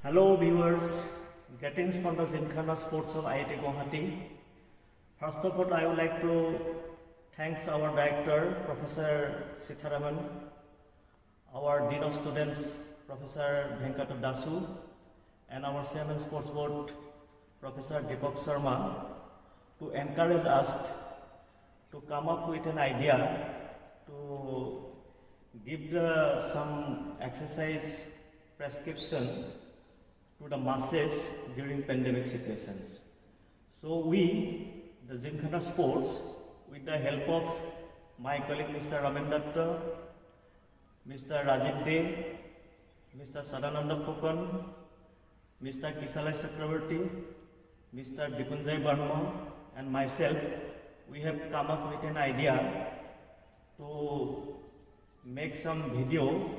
Hello viewers, greetings from the Gymkhana Sports of IIT Guwahati. First of all, I would like to thank our director, Professor Sitharaman, our Dean of Students, Professor Venkato Dasu, and our Chairman Sports Board, Professor Deepak Sharma, to encourage us to come up with an idea to give some exercise prescription to the masses during pandemic situations. So we, the Gymkhana Sports, with the help of my colleague Mr. Ramen Datta, Mr. Rajiv De, Mr. Sadananda Phokan, Mr. Kisalai Chakraborty, Mr. Dipunjay Barma, and myself, we have come up with an idea to make some video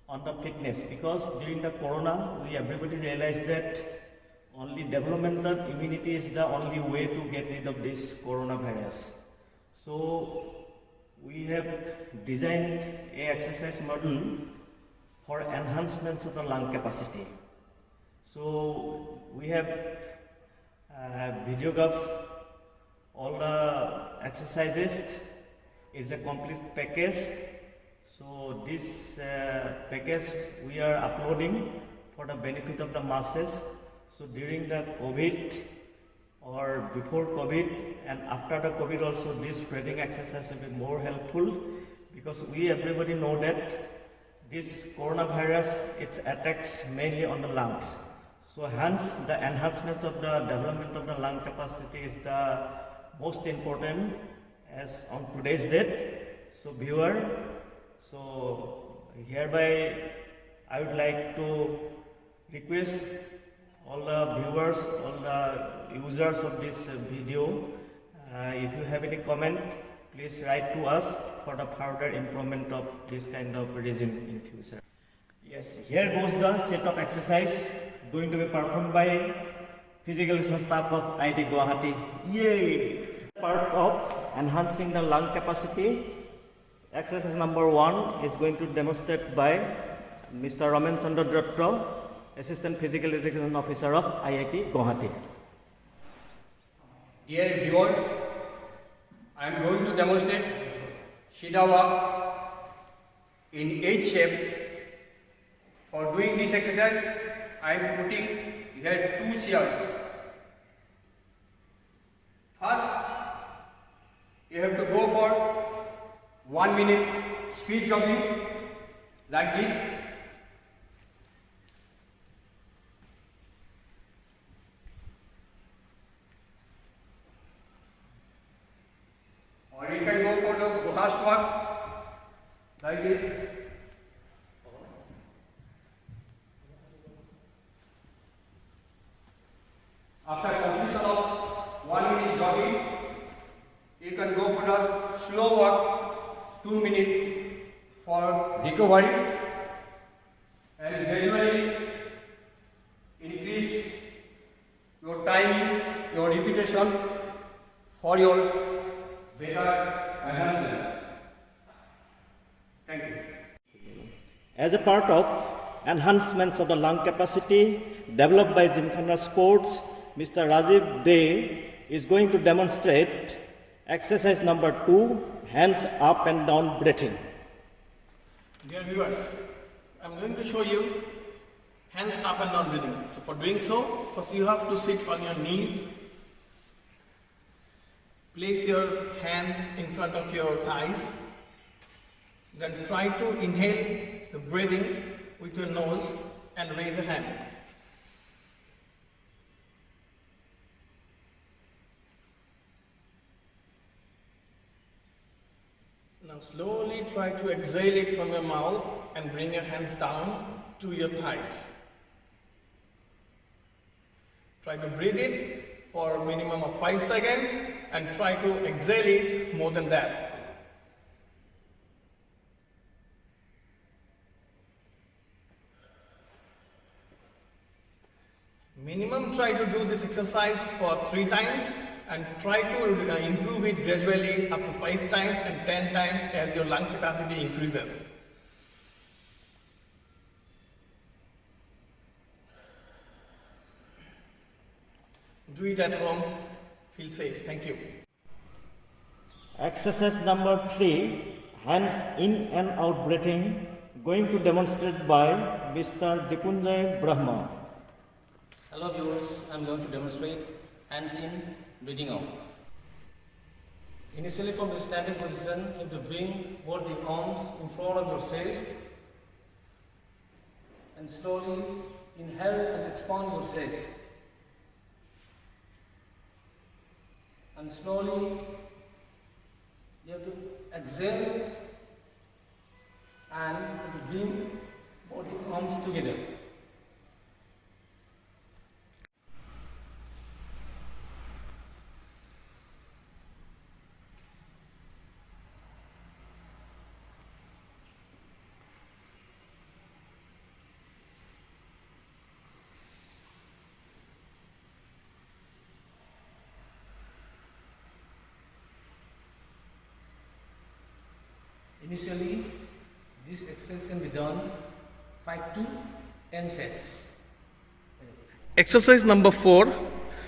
on the fitness, because during the corona everybody realized that only developmental immunity is the only way to get rid of this coronavirus. So we have designed a exercise model for enhancements of the lung capacity. So we have videographed all the exercises. It's a complete package. So this package we are uploading for the benefit of the masses. So during the COVID or before COVID and after the COVID also, this breathing exercise will be more helpful, because everybody know that this coronavirus, it attacks mainly on the lungs. So hence the enhancement of the development of the lung capacity is the most important as on today's date. So viewer, so hereby I would like to request all the viewers, all the users of this video, if you have any comment, please write to us for the further improvement of this kind of regime in future. Yes, here goes the set of exercise going to be performed by physical education staff of IIT Guwahati. Yay! Part of enhancing the lung capacity. Exercise number 1 is going to demonstrate by Mr. Ramen Chandra Datta, Assistant Physical Education Officer of IIT Guwahati. Dear viewers, I am going to demonstrate Shidawa in H shape. For doing this exercise, I am putting here 2 chairs. First, you have to go for 1 minute speed jogging like this. Or you can go for the fast walk like this. After completion of 1 minute jogging, you can go for the slow walk 2 minutes for recovery, and gradually increase your timing, your repetition for your better enhancement. Thank you. As a part of enhancements of the lung capacity developed by Gymkhana Sports, Mr. Rajiv De is going to demonstrate exercise number 2, hands up and down breathing. Dear viewers, I am going to show you hands up and down breathing. So for doing so, first you have to sit on your knees. Place your hand in front of your thighs. Then try to inhale the breathing with your nose and raise a hand. Now slowly try to exhale it from your mouth and bring your hands down to your thighs. Try to breathe in for a minimum of 5 seconds and try to exhale it more than that. Minimum try to do this exercise for 3 times and try to improve it gradually up to 5 times and 10 times as your lung capacity increases. Do it at home. Feel safe. Thank you. Exercise number 3, hands in and out breathing, going to demonstrate by Mr. Dipunjay Brahma. Hello viewers, I am going to demonstrate hands in, breathing out. Initially from the standing position, you have to bring both the arms in front of your chest and slowly inhale and expand your chest. And slowly you have to exhale and you have to bring both the arms together. Initially, this exercise can be done 5 to 10 sets. Exercise number 4,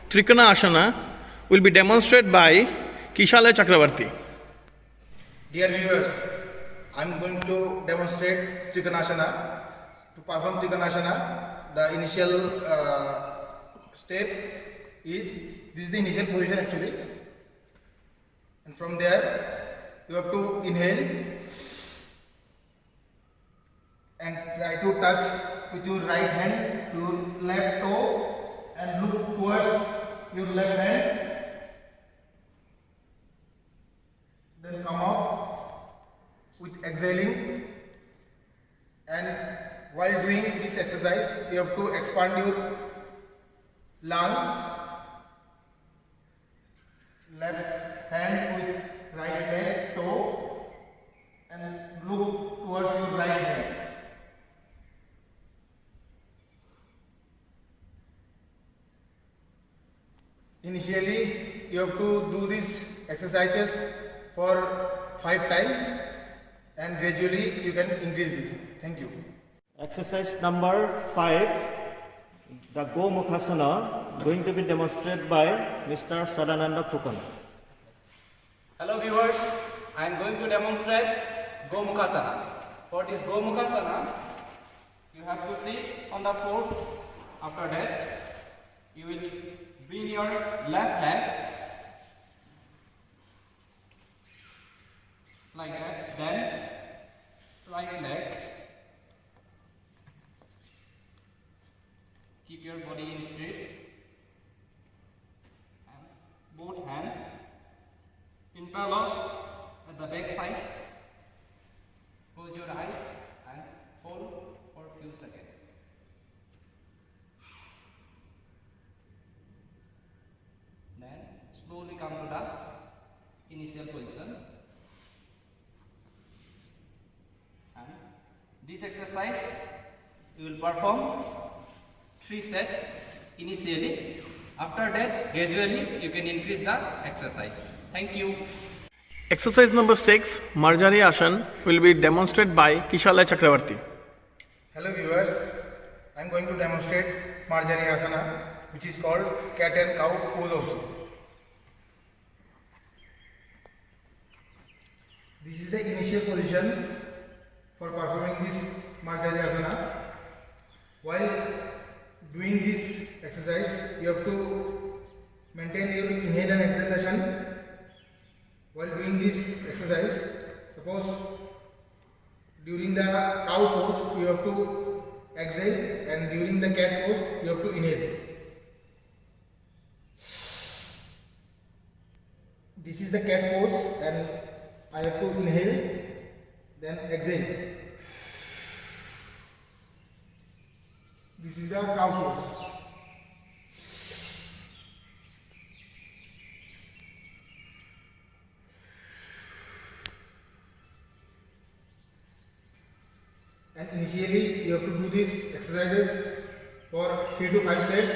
Trikona Asana, will be demonstrated by Kishalaya Chakravarti. Dear viewers, I am going to demonstrate Trikonasana. To perform Trikonasana, the initial step is, this is the initial position actually, and from there you have to inhale and try to touch with your right hand your left toe and look towards your left hand. Then come up with exhaling, and while doing this exercise you have to expand your lung. Left hand with right leg toe and look towards your right hand. Initially you have to do these exercises for 5 times and gradually you can increase this. Thank you. Exercise number 5, the Gomukhasana, going to be demonstrated by Mr. Sadananda Phukan. Hello viewers, I am going to demonstrate Gomukhasana. For this Gomukhasana, you have to sit on the floor. After that, you will bring your left leg like that, then right leg. Keep your body in straight. And both hands interlock at the back side. Close your eyes and hold for a few seconds. Then slowly come to the initial position. And this exercise you will perform 3 sets initially. After that, gradually you can increase the exercise. Thank you. Exercise number 6, Marjari Asana, will be demonstrated by Kishalaya Chakravarti. Hello viewers, I am going to demonstrate Marjari Asana, which is called cat and cow pose also. This is the initial position for performing this Marjari Asana. While doing this exercise, you have to maintain your inhale and exhalation. While doing this exercise, suppose during the cow pose you have to exhale, and during the cat pose you have to inhale. This is the cat pose and I have to inhale, then exhale. This is the cow pose. And initially you have to do these exercises for 3 to 5 sets,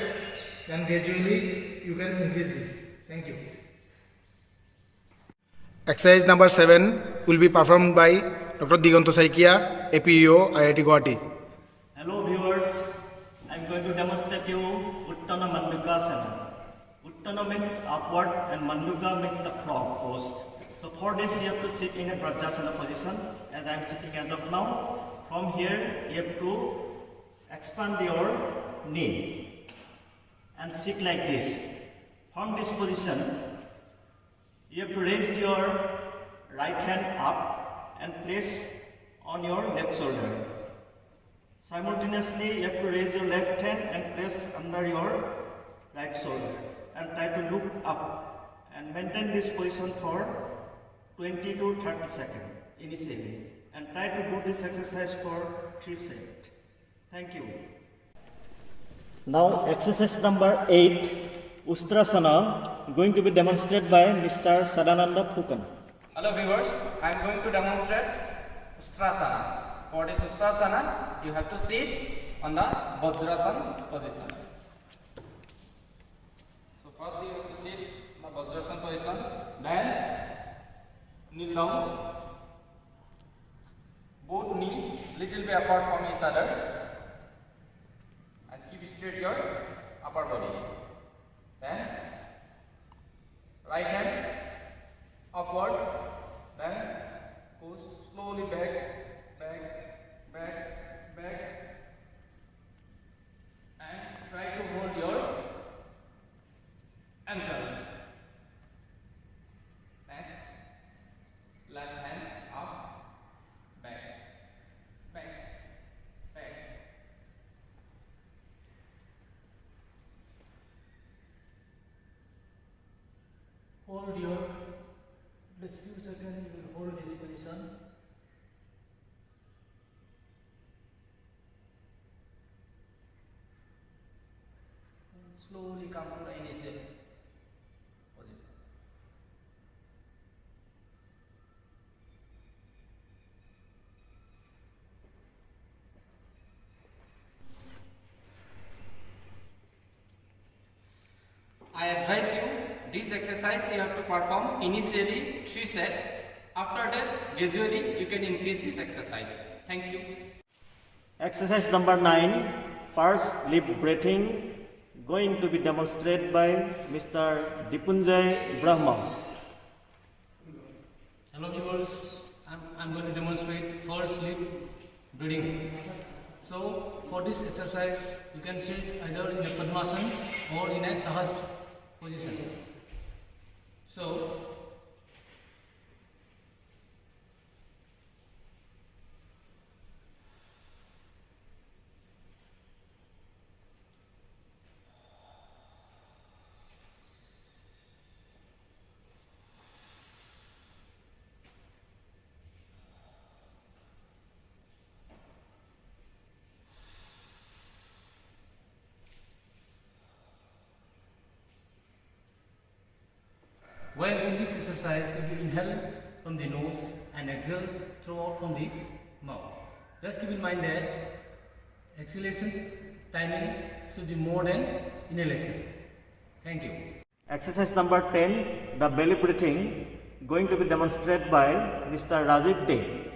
then gradually you can increase this. Thank you. Exercise number 7 will be performed by Dr. Diganto Saikia, APEO, IIT Guwahati. Hello viewers, I am going to demonstrate you Uttana Mandukasana. upward and Manduka means the frog post. So for this you have to sit in a Vrajasana position as I am sitting as of now. From here you have to expand your knee and sit like this. From this position you have to raise your right hand up and place on your left shoulder. Simultaneously you have to raise your left hand and place under your right shoulder and try to look up and maintain this position for 20 to 30 seconds initially and try to do this exercise for 3 sets. Thank you. Now exercise number 8, Ustrasana, going to be demonstrated by Mr. Sadananda Phukan. Hello viewers, I am going to demonstrate Ustrasana. What is Ustrasana? You have to sit on the Vajrasana position. So first you have to sit in the Vajrasana position, then kneel down, both knee little bit apart from each other and keep straight your upper body. Then right hand upward, then goes slowly back, and try to hold your ankle. Next, left hand up, back. Hold your, just few seconds you will hold this position. Slowly come to the initial position. I advise you, this exercise you have to perform initially 3 sets. After that, gradually you can increase this exercise. Thank you. Exercise number 9, first lip breathing, going to be demonstrated by Mr. Dipunjay Brahma. Hello viewers, I'm going to demonstrate first lip breathing. So for this exercise you can sit either in a Padmasana or in a Sahaj position. So while in this exercise, you will inhale from the nose and exhale throughout from the mouth. Just keep in mind that exhalation timing should be more than inhalation. Thank you. Exercise number 10, the belly breathing, going to be demonstrated by Mr. Rajiv Dey.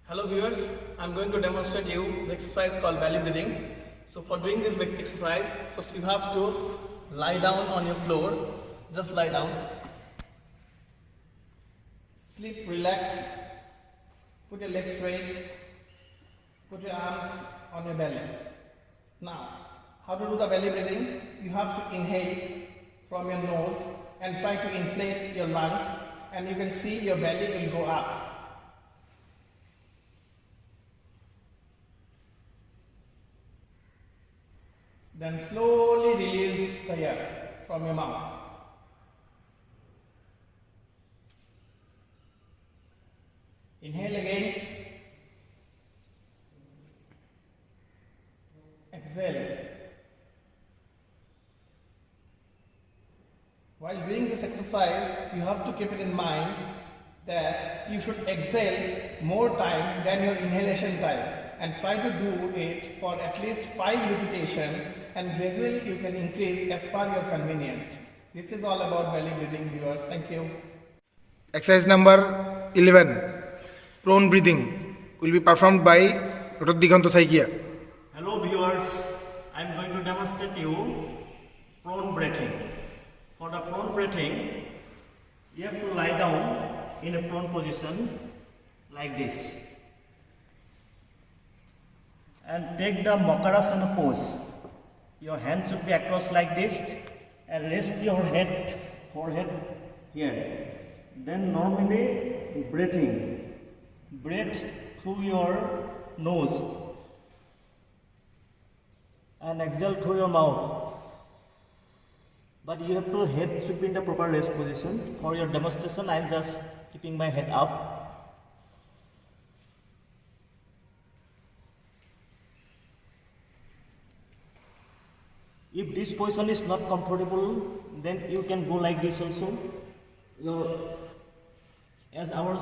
Hello viewers, I'm going to demonstrate you the exercise called belly breathing. So for doing this exercise, first you have to lie down on your floor. Just lie down. Sleep, relax. Put your legs straight. Put your arms on your belly. Now, how to do the belly breathing? You have to inhale from your nose and try to inflate your lungs, and you can see your belly will go up. Then slowly release the air from your mouth. Inhale again. Exhale. While doing this exercise, you have to keep it in mind that you should exhale more time than your inhalation time, and try to do it for at least 5 repetitions, and gradually you can increase as per your convenience. This is all about belly breathing, viewers. Thank you. Exercise number 11, prone breathing, will be performed by Dr. Diganto Saikia. Hello viewers, I am going to demonstrate you prone breathing. For the prone breathing, you have to lie down in a prone position like this. And take the Makarasana pose. Your hands should be across like this and rest your forehead here. Then normally breathing. Breathe through your nose and exhale through your mouth. But you have to head should be in the proper rest position. For your demonstration, I am just keeping my head up. If this position is not comfortable, then you can go like this also. As our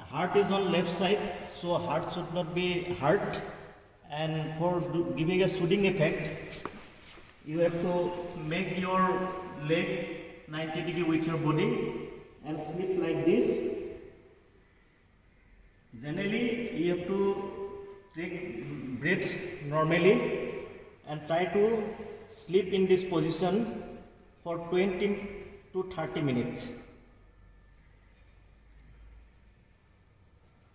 heart is on left side, so heart should not be hurt. And for giving a soothing effect, you have to make your leg 90 degree with your body and sleep like this. Generally, you have to take breaths normally and try to sleep in this position for 20 to 30 minutes.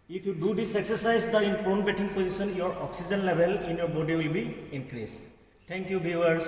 If you do this exercise, the in prone breathing position, your oxygen level in your body will be increased. Thank you, viewers.